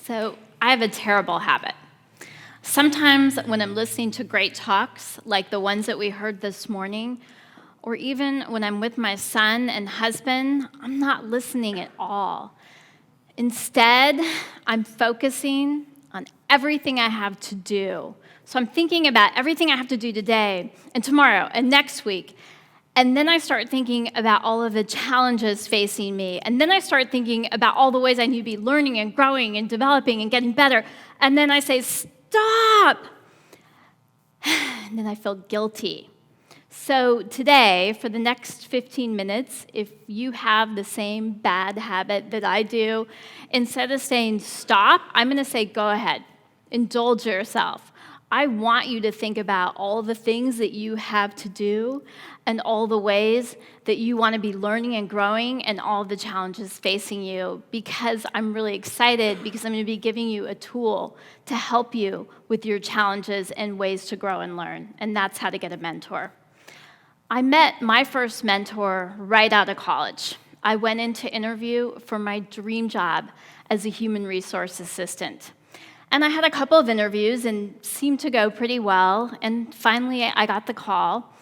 So I have a terrible habit. Sometimes when I'm listening to great talks, like the ones that we heard this morning, or even when I'm with my son and husband, I'm not listening at all. Instead, I'm focusing on everything I have to do. So I'm thinking about everything I have to do today and tomorrow and next week. And then I start thinking about all of the challenges facing me. And then I start thinking about all the ways I need to be learning and growing and developing and getting better. And then I say, stop! And then I feel guilty. So today, for the next 15 minutes, if you have the same bad habit that I do, instead of saying stop, I'm going to say go ahead. Indulge yourself. I want you to think about all the things that you have to do and all the ways that you want to be learning and growing and all the challenges facing you, because I'm really excited because I'm going to be giving you a tool to help you with your challenges and ways to grow and learn, and that's how to get a mentor. I met my first mentor right out of college. I went in to interview for my dream job as a human resource assistant. And I had a couple of interviews and seemed to go pretty well. And finally, I got the call.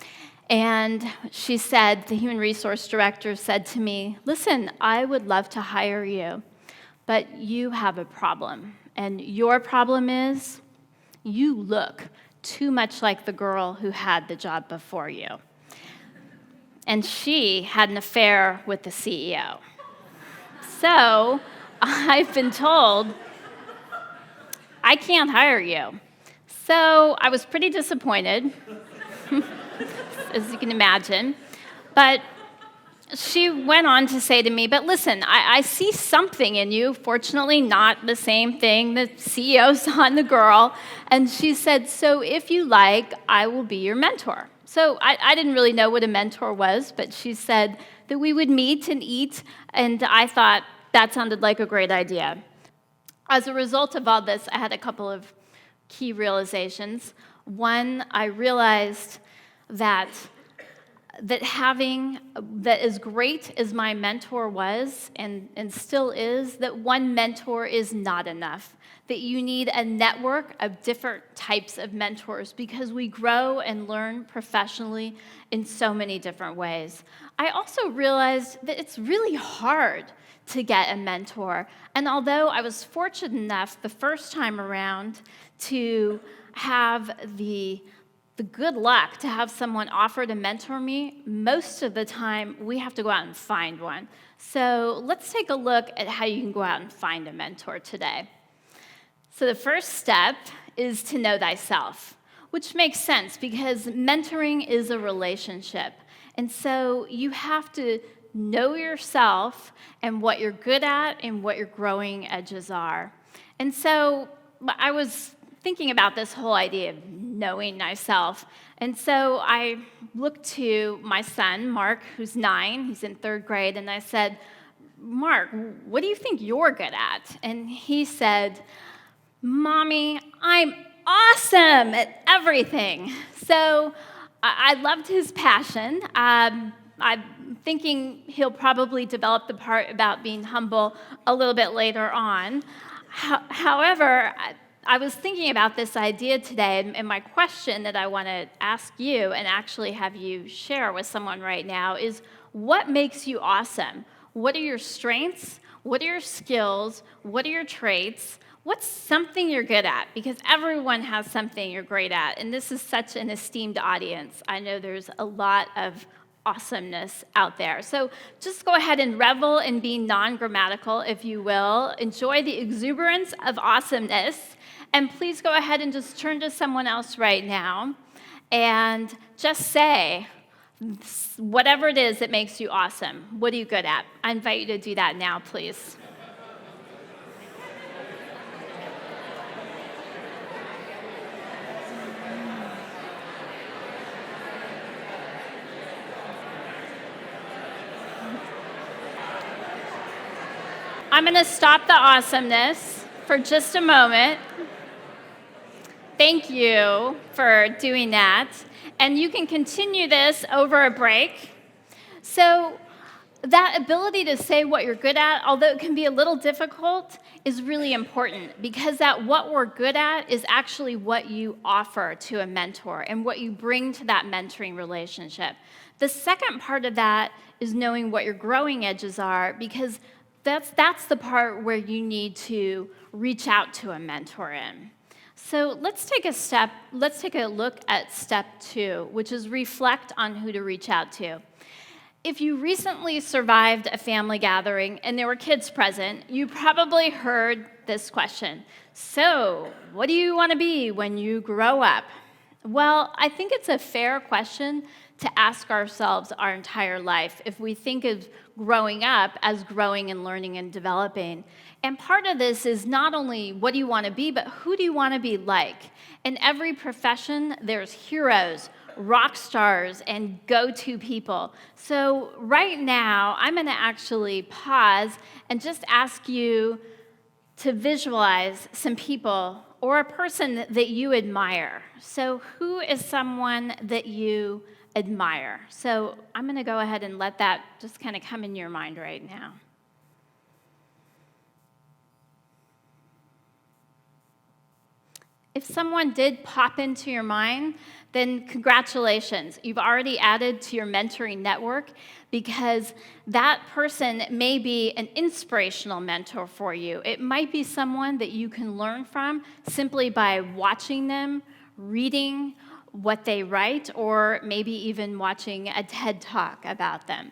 And she said, the human resource director said to me, listen, I would love to hire you, but you have a problem. And your problem is you look too much like the girl who had the job before you. And she had an affair with the CEO. So I've been told I can't hire you. So I was pretty disappointed, as you can imagine. But she went on to say to me, but listen, I see something in you, fortunately not the same thing the CEO saw in the girl. And she said, so if you like, I will be your mentor. So I didn't really know what a mentor was, but she said that we would meet and eat, and I thought that sounded like a great idea. As a result of all this, I had a couple of key realizations. One, I realized that as great as my mentor was and still is, that one mentor is not enough. That you need a network of different types of mentors because we grow and learn professionally in so many different ways. I also realized that it's really hard to get a mentor. And although I was fortunate enough the first time around to have the good luck to have someone offer to mentor me, most of the time we have to go out and find one. So let's take a look at how you can go out and find a mentor today. So the first step is to know thyself, which makes sense because mentoring is a relationship. And so you have to know yourself and what you're good at and what your growing edges are. And so I was thinking about this whole idea of knowing myself. And so I looked to my son, Mark, who's 9. He's in 3rd grade. And I said, Mark, what do you think you're good at? And he said, Mommy, I'm awesome at everything. So I loved his passion. I'm thinking he'll probably develop the part about being humble a little bit later on. However, I was thinking about this idea today, and my question that I want to ask you and actually have you share with someone right now is, what makes you awesome? What are your strengths? What are your skills? What are your traits? What's something you're good at? Because everyone has something you're great at, and this is such an esteemed audience. I know there's a lot of awesomeness out there. So just go ahead and revel in being non-grammatical, if you will. Enjoy the exuberance of awesomeness. And please go ahead and just turn to someone else right now and just say whatever it is that makes you awesome. What are you good at? I invite you to do that now, please. I'm going to stop the awesomeness for just a moment. Thank you for doing that. And you can continue this over a break. So that ability to say what you're good at, although it can be a little difficult, is really important because that what we're good at is actually what you offer to a mentor and what you bring to that mentoring relationship. The second part of that is knowing what your growing edges are, because that's the part where you need to reach out to a mentor in. So let's take a look at step 2, which is reflect on who to reach out to. If you recently survived a family gathering and there were kids present, you probably heard this question. So, what do you want to be when you grow up? Well, I think it's a fair question to ask ourselves our entire life if we think of growing up as growing and learning and developing. And part of this is not only what do you want to be, but who do you want to be like? In every profession, there's heroes, rock stars, and go-to people. So right now, I'm going to actually pause and just ask you to visualize some people or a person that you admire. So who is someone that you admire? So I'm going to go ahead and let that just kind of come in your mind right now. If someone did pop into your mind, then congratulations. You've already added to your mentoring network because that person may be an inspirational mentor for you. It might be someone that you can learn from simply by watching them, reading what they write, or maybe even watching a TED Talk about them.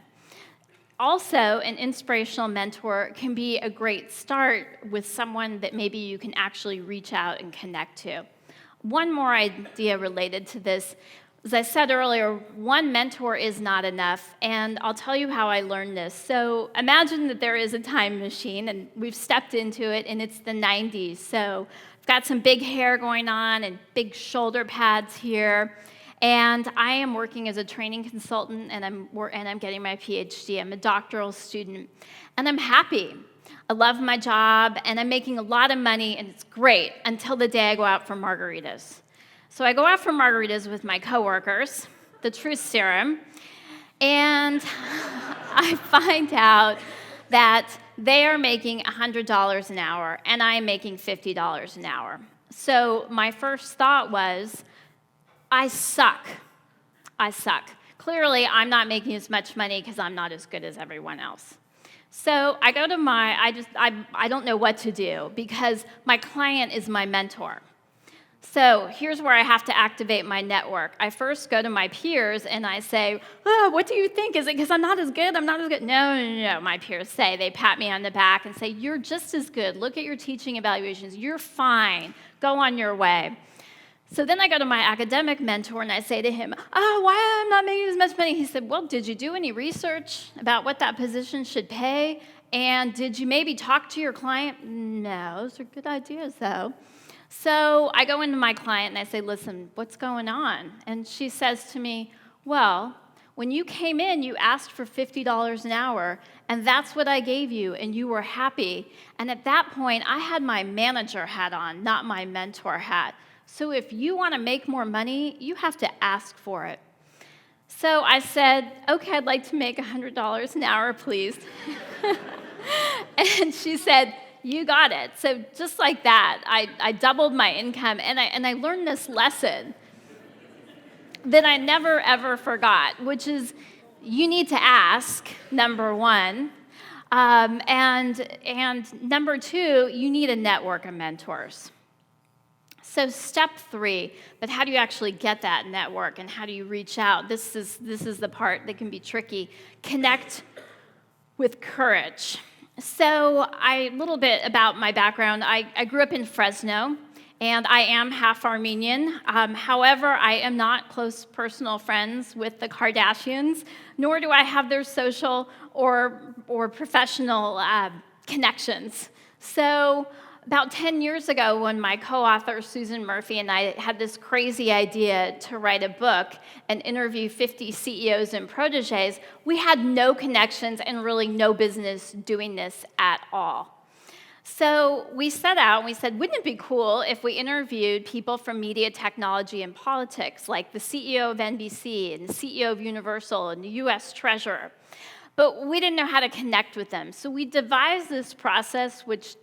Also, an inspirational mentor can be a great start with someone that maybe you can actually reach out and connect to. One more idea related to this. As I said earlier, one mentor is not enough, and I'll tell you how I learned this. So imagine that there is a time machine, and we've stepped into it, and it's the 90s. So I've got some big hair going on and big shoulder pads here. And I am working as a training consultant, and I'm getting my PhD. I'm a doctoral student, and I'm happy. I love my job, and I'm making a lot of money, and it's great until the day I go out for margaritas. So I go out for margaritas with my coworkers, the truth serum, and I find out that they are making $100 an hour, and I am making $50 an hour. So my first thought was, I suck. Clearly, I'm not making as much money because I'm not as good as everyone else. So I go to I don't know what to do because my client is my mentor. So here's where I have to activate my network. I first go to my peers and I say, what do you think? Is it because I'm not as good? No, my peers say. They pat me on the back and say, you're just as good. Look at your teaching evaluations. You're fine. Go on your way. So then I go to my academic mentor and I say to him, why am I not making as much money? He said, well, did you do any research about what that position should pay? And did you maybe talk to your client? No, those are good ideas, though. So I go into my client and I say, listen, what's going on? And she says to me, well, when you came in, you asked for $50 an hour, and that's what I gave you, and you were happy. And at that point, I had my manager hat on, not my mentor hat. So if you want to make more money, you have to ask for it. So I said, okay, I'd like to make $100 an hour, please. And she said, you got it. So just like that, I doubled my income, and I learned this lesson that I never, ever forgot, which is you need to ask, number one, and number two, you need a network of mentors. So step 3, but how do you actually get that network and how do you reach out? This is the part that can be tricky. Connect with courage. So a little bit about my background. I grew up in Fresno, and I am half Armenian. However, I am not close personal friends with the Kardashians, nor do I have their social or professional connections. So about 10 years ago, when my co-author Susan Murphy and I had this crazy idea to write a book and interview 50 CEOs and proteges, we had no connections and really no business doing this at all. So we set out and we said, wouldn't it be cool if we interviewed people from media, technology, and politics, like the CEO of NBC and the CEO of Universal and the US Treasurer? But we didn't know how to connect with them. So we devised this process, which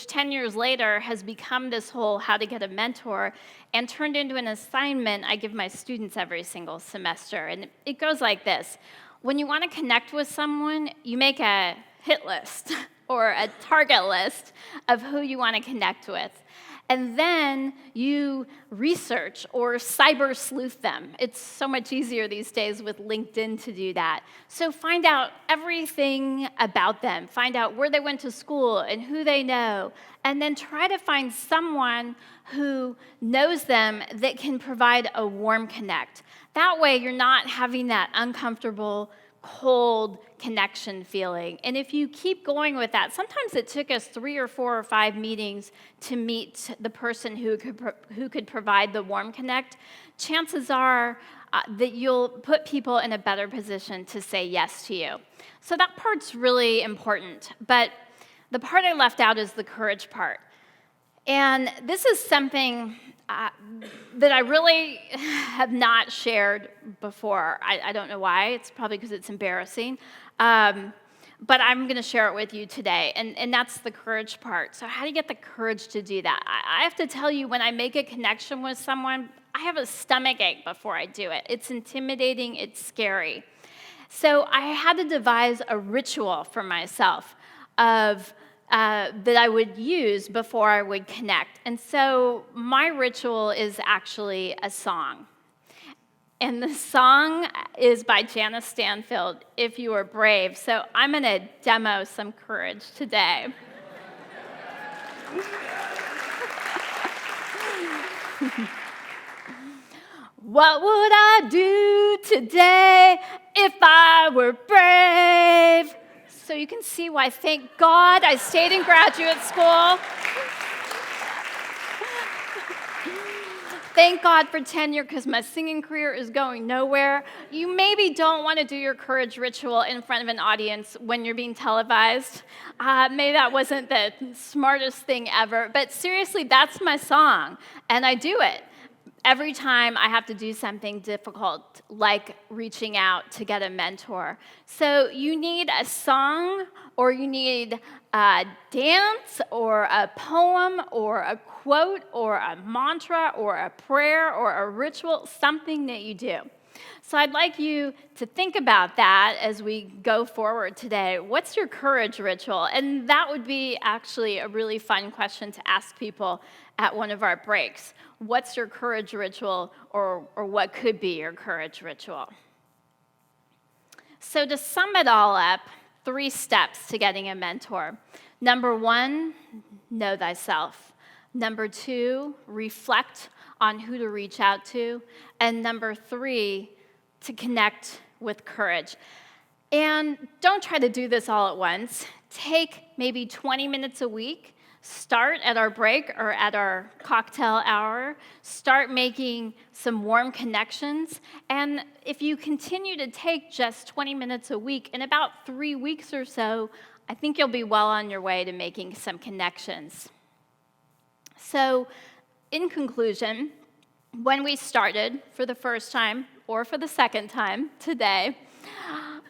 10 years later has become this whole how to get a mentor and turned into an assignment I give my students every single semester. And it goes like this. When you want to connect with someone, you make a hit list or a target list of who you want to connect with. And then you research or cyber sleuth them. It's so much easier these days with LinkedIn to do that. So find out everything about them. Find out where they went to school and who they know. And then try to find someone who knows them that can provide a warm connect. That way you're not having that uncomfortable, cold connection feeling. And if you keep going with that, sometimes it took us 3 or 4 or 5 meetings to meet the person who could provide the warm connect. Chances are that you'll put people in a better position to say yes to you. So that part's really important. But the part I left out is the courage part. And this is something that I really have not shared before. I don't know why. It's probably because it's embarrassing. But I'm going to share it with you today. And that's the courage part. So how do you get the courage to do that? I have to tell you, when I make a connection with someone, I have a stomachache before I do it. It's intimidating. It's scary. So I had to devise a ritual for myself that I would use before I would connect. And so my ritual is actually a song. And the song is by Janice Stanfield, If You Are Brave. So I'm going to demo some courage today. What would I do today if I were brave? So you can see why, thank God, I stayed in graduate school. Thank God for tenure, because my singing career is going nowhere. You maybe don't want to do your courage ritual in front of an audience when you're being televised. Maybe that wasn't the smartest thing ever. But seriously, that's my song, and I do it every time I have to do something difficult, like reaching out to get a mentor. So you need a song, or you need a dance, or a poem, or a quote, or a mantra, or a prayer, or a ritual, something that you do. So I'd like you to think about that as we go forward today. What's your courage ritual? And that would be actually a really fun question to ask people at one of our breaks. What's your courage ritual, or what could be your courage ritual? So to sum it all up, 3 steps to getting a mentor. Number 1, know thyself. Number 2, reflect on who to reach out to. And number 3, to connect with courage. And don't try to do this all at once. Take maybe 20 minutes a week. Start at our break or at our cocktail hour. Start making some warm connections. And if you continue to take just 20 minutes a week, in about 3 weeks or so, I think you'll be well on your way to making some connections. So, in conclusion, when we started for the first time or for the second time today,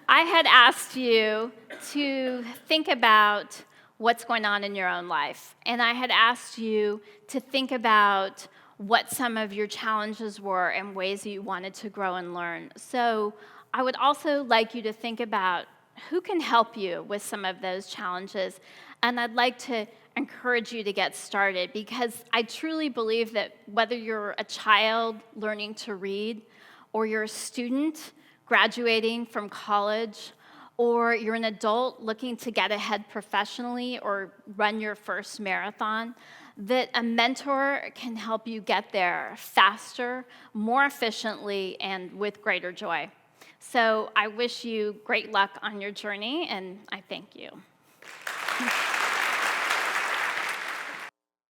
I had asked you to think about what's going on in your own life. And I had asked you to think about what some of your challenges were and ways you wanted to grow and learn. So I would also like you to think about who can help you with some of those challenges. And I'd like to encourage you to get started, because I truly believe that whether you're a child learning to read, or you're a student graduating from college, or you're an adult looking to get ahead professionally or run your first marathon, that a mentor can help you get there faster, more efficiently, and with greater joy. So I wish you great luck on your journey, and I thank you.